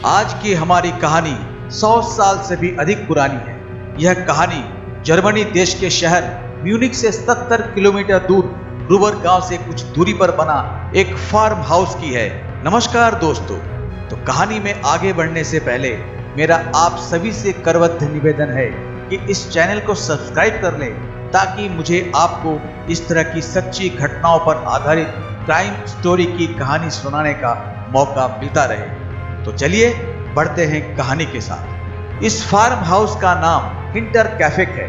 आज की हमारी कहानी 100 साल से भी अधिक पुरानी है। यह कहानी जर्मनी देश के शहर म्यूनिख से 70 किलोमीटर दूर ग्रुबर गांव से कुछ दूरी पर बना एक फार्म हाउस की है। नमस्कार दोस्तों। तो कहानी में आगे बढ़ने से पहले मेरा आप सभी से करबद्ध निवेदन है कि इस चैनल को सब्सक्राइब कर लें, ताकि मुझे आपको इस तरह की सच्ची घटनाओं पर आधारित क्राइम स्टोरी की कहानी सुनाने का मौका मिलता रहे। तो चलिए बढ़ते हैं कहानी के साथ। इस फार्म हाउस का नाम हिंटर कैफे है।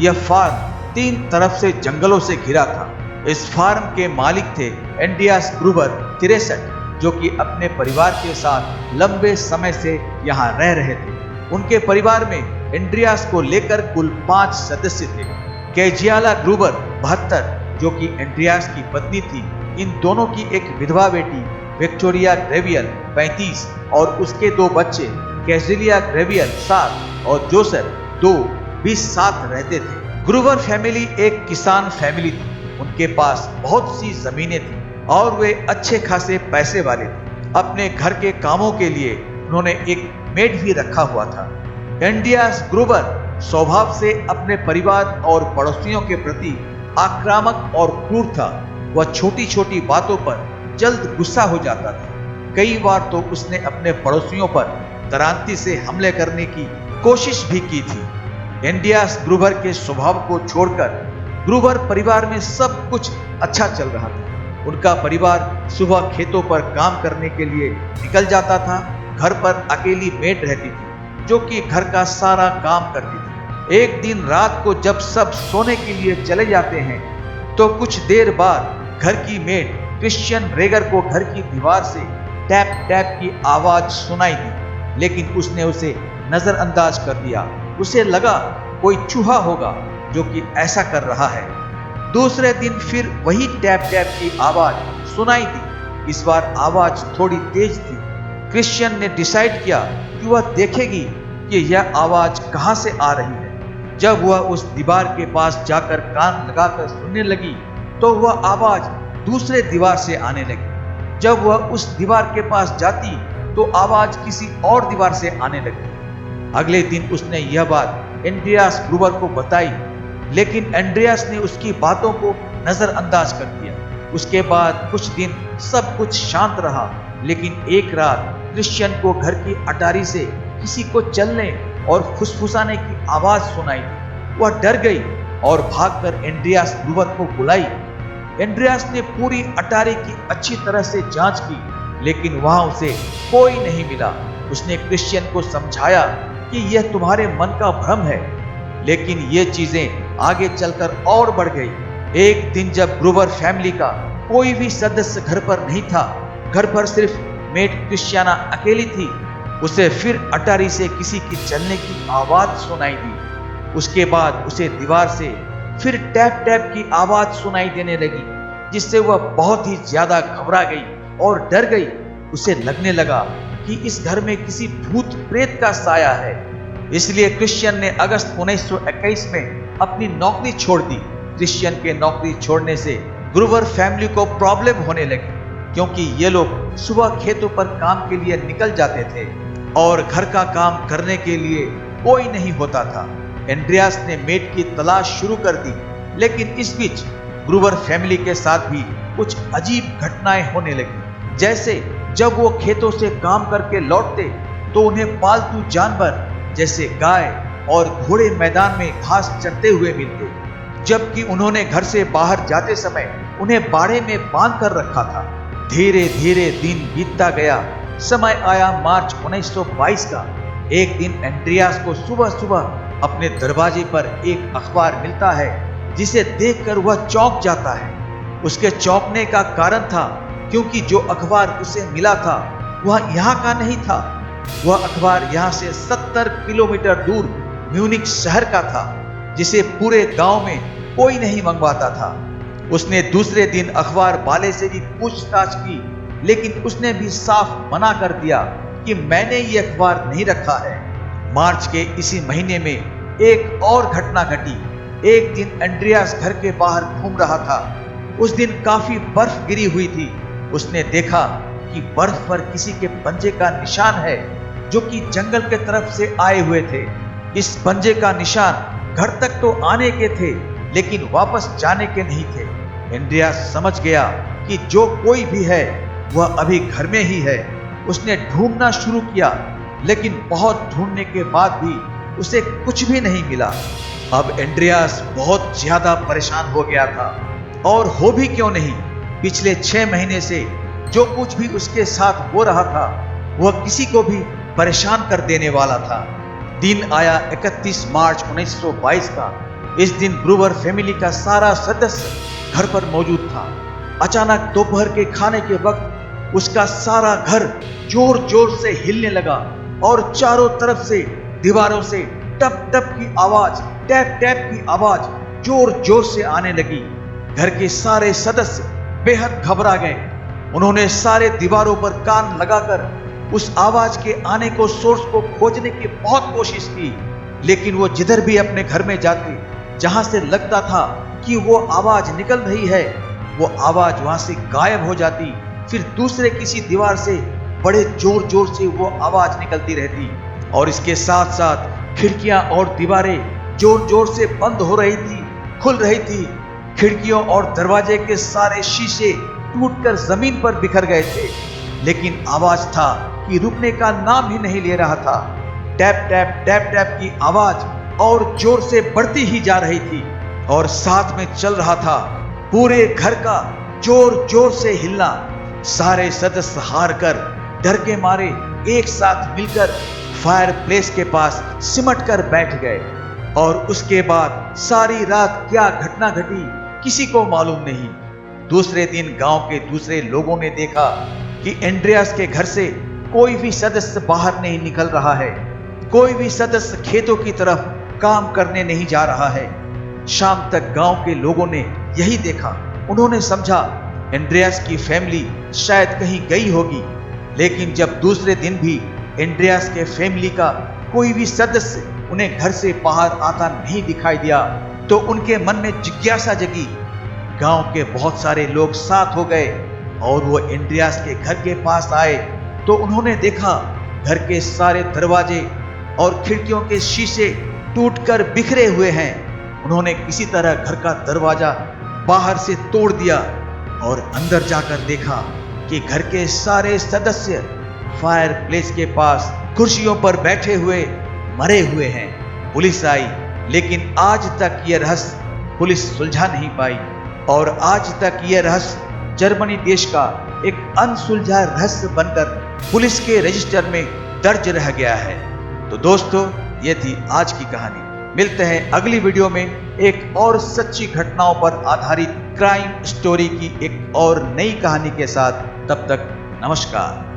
यह फार्म 3 तरफ से जंगलों से घिरा था। इस फार्म के मालिक थे एंड्रियास ग्रुबर 63, जो कि अपने परिवार के साथ लंबे समय से यहाँ रह रहे थे। उनके परिवार में एंड्रियास को लेकर कुल 5 सदस्य थे। कैजियाला ग्रुबर 72, जो कि एंड्रियास की पत्नी थी, इन दोनों की एक विधवा बेटी विक्टोरिया ग्रेवियल 35 और उसके 2 बच्चे कैजिलिया ग्रेवियल 7 और जोसेफ 2 भी साथ रहते थे। ग्रुबर फैमिली एक किसान फैमिली थी। उनके पास बहुत सी जमीनें थी और वे अच्छे खासे पैसे वाले थे। अपने घर के कामों के लिए उन्होंने एक मेड भी रखा हुआ था। एंड्रियास ग्रुबर स्वभाव से अपने परिवार और पड़ोसियों के प्रति आक्रामक और क्रूर था। वह छोटी छोटी बातों पर जल्द गुस्सा हो जाता था। कई बार तो उसने अपने पड़ोसियों पर तरांती से हमले करने की कोशिश भी की थी। एंड्रियास ग्रुबर के स्वभाव को छोड़कर ग्रुबर परिवार में सब कुछ अच्छा चल रहा था। उनका परिवार सुबह खेतों पर काम करने के लिए निकल जाता था। घर पर अकेली मेड रहती थी, जो कि घर का सारा काम करती थी। एक दिन रात को जब सब सोने के लिए चले जाते हैं, तो कुछ देर बाद घर की मेड क्रिश्चियन रेगर को घर की दीवार से टैप टैप की आवाज सुनाई दी, लेकिन उसने उसे नजरअंदाज कर दिया। उसे लगा कोई चूहा होगा जो कि ऐसा कर रहा है। दूसरे दिन फिर वही टैप टैप की आवाज सुनाई दी। इस बार आवाज थोड़ी तेज थी। क्रिश्चियन ने डिसाइड किया कि वह देखेगी कि यह आवाज कहां से आ रही है। जब वह उस दीवार के पास जाकर कान लगाकर सुनने लगी, तो वह आवाज दूसरे दीवार से आने लगी। जब वह उस दीवार के पास जाती, तो आवाज किसी और दीवार से आने लगी। अगले दिन उसने यह बात एंड्रियास ग्रुबर को बताई, लेकिन एंड्रियास ने उसकी बातों को नजरअंदाज कर दिया। उसके बाद कुछ दिन सब कुछ शांत रहा, लेकिन एक रात क्रिश्चियन को घर की अटारी से किसी को चलने और फुसफुसाने की आवाज सुनाई दी। वह डर गई और भागकर एंड्रियास ग्रुबर को बुलाई। एंड्रियास ने पूरी अटारी की अच्छी तरह से जांच की, लेकिन वहां उसे कोई नहीं मिला। उसने क्रिश्चियन को समझाया कि यह तुम्हारे मन का भ्रम है, लेकिन ये चीजें आगे चलकर और बढ़ गई। एक दिन जब ग्रुबर फैमिली का कोई भी सदस्य घर पर नहीं था, घर पर सिर्फ मेड क्रिश्चियाना अकेली थी, उसे फिर अटारी से किसी की चलने की आवाज सुनाई दी। उसके बाद उसे दीवार से फिर टैप टैप की आवाज सुनाई देने लगी, जिससे वह बहुत ही ज्यादा घबरा गई और डर गई। उसे लगने लगा कि इस घर में किसी भूत प्रेत का साया है। इसलिए क्रिश्चियन ने अगस्त 1921 में अपनी नौकरी छोड़ दी। क्रिश्चियन के नौकरी छोड़ने से ग्रुबर फैमिली को प्रॉब्लम होने लगी, क्योंकि ये लोग सुबह खेतों पर काम के लिए निकल जाते थे और घर का काम करने के लिए कोई नहीं होता था। एंड्रियास ने मेड की तलाश शुरू कर दी, लेकिन इस बीच ग्रुबर फैमिली के साथ भी कुछ अजीब घटनाएं होने लगी। जैसे जब वो खेतों से काम करके लौटते, तो उन्हें पालतू जानवर जैसे गाय और घोड़े मैदान में घास चरते हुए मिलते, जबकि उन्होंने घर से बाहर जाते समय उन्हें बाड़े में बांध कर रखा था। धीरे धीरे दिन बीतता गया। समय आया मार्च 1922 का। एक दिन एंड्रियास को सुबह सुबह अपने दरवाजे पर एक अखबार मिलता है, जिसे देखकर वह चौंक जाता है। उसके चौंकने का कारण था क्योंकि जो अखबार उसे मिला था वह यहाँ का नहीं था। वह अखबार यहाँ से 70 किलोमीटर दूर म्यूनिख शहर का था, जिसे पूरे गांव में कोई नहीं मंगवाता था। उसने दूसरे दिन अखबार वाले से भी पूछताछ की, लेकिन उसने भी साफ मना कर दिया कि मैंने ये अखबार नहीं रखा है। मार्च के इसी महीने में एक और घटना घटी। एक दिन एंड्रियास घर के बाहर घूम रहा था। उस दिन काफी बर्फ गिरी हुई थी। उसने देखा कि बर्फ पर किसी के पंजे का निशान है। जो कि जंगल के तरफ से आए हुए थे। इस पंजे का निशान घर तक तो आने के थे, लेकिन वापस जाने के नहीं थे। एंड्रियास समझ गया कि जो कोई भी है वह अभी घर में ही है। उसने ढूंढना शुरू किया, लेकिन बहुत ढूंढने के बाद भी उसे कुछ भी नहीं मिला। अब एंड्रियास बहुत ज्यादा परेशान हो गया था, और हो भी क्यों नहीं। पिछले 6 महीने से जो कुछ भी उसके साथ हो रहा था वह किसी को भी परेशान कर देने वाला था। दिन आया 31 मार्च 1922 का। इस दिन ब्रूवर फैमिली का सारा सदस्य घर पर मौजूद था। अचानक दोपहर के खाने के वक्त उसका सारा घर जोर जोर से हिलने लगा और चारों तरफ से दीवारों से टप टप की आवाज, टैप टैप की आवाज जोर जोर से आने लगी। घर के सारे सदस्य बेहद घबरा गए। उन्होंने सारे दीवारों पर कान लगाकर उस आवाज के आने को, सोर्स को खोजने की बहुत कोशिश की, लेकिन वो जिधर भी अपने घर में जाते, जहां से लगता था कि वो आवाज निकल रही है, वो आवाज वहां से गायब हो जाती। फिर दूसरे किसी दीवार से बड़े जोर जोर से वो आवाज निकलती रहती, और इसके साथ साथ खिड़कियां और दीवारें जोर जोर से बंद हो रही थी, खुल रही थी। खिड़कियों और दरवाजे के सारे शीशे टूटकर जमीन पर बिखर गए थे, लेकिन आवाज था कि रुकने का नाम ही नहीं ले रहा था। टैप टैप टैप टैप की आवाज और जोर से बढ़ती ही जा रही थी, और साथ में चल रहा था पूरे घर का जोर जोर से हिलना। सारे सदस्य हार कर, डर के मारे एक साथ मिलकर फायर प्लेस के पास सिमट कर बैठ गए। और उसके बाद सारी रात क्या घटना घटी किसी को मालूम नहीं। दूसरे दिन गांव के दूसरे लोगों ने देखा कि एंड्रियास के घर से कोई भी सदस्य बाहर नहीं निकल रहा है, कोई भी सदस्य खेतों की तरफ काम करने नहीं जा रहा है। शाम तक गांव के लोगों ने यही देखा। उन्होंने समझा एंड्रियास की फैमिली शायद कहीं गई होगी, लेकिन जब दूसरे दिन भी एंड्रियास के फैमिली का कोई भी सदस्य उन्हें घर से बाहर आता नहीं दिखाई दिया, तो उनके मन में जिज्ञासा जगी। गांव के बहुत सारे लोग साथ हो गए और वो एंड्रियास के घर के पास आए, तो उन्होंने देखा घर के सारे दरवाजे और खिड़कियों के शीशे टूटकर बिखरे हुए हैं। उन्होंने किसी तरह घर का दरवाजा बाहर से तोड़ दिया और अंदर जाकर देखा कि घर के सारे सदस्य फायर प्लेस के पास कुर्सियों पर बैठे हुए मरे हुए हैं। पुलिस आई, लेकिन आज तक यह रहस्य पुलिस सुलझा नहीं पाई, और आज तक यह रहस्य जर्मनी देश का एक अनसुलझा रहस्य बनकर पुलिस के रजिस्टर में दर्ज रह गया है। तो दोस्तों, ये थी आज की कहानी। मिलते हैं अगली वीडियो में एक और सच्ची घटनाओं पर आधारित क्राइम स्टोरी की एक और नई कहानी के साथ। तब तक नमस्कार।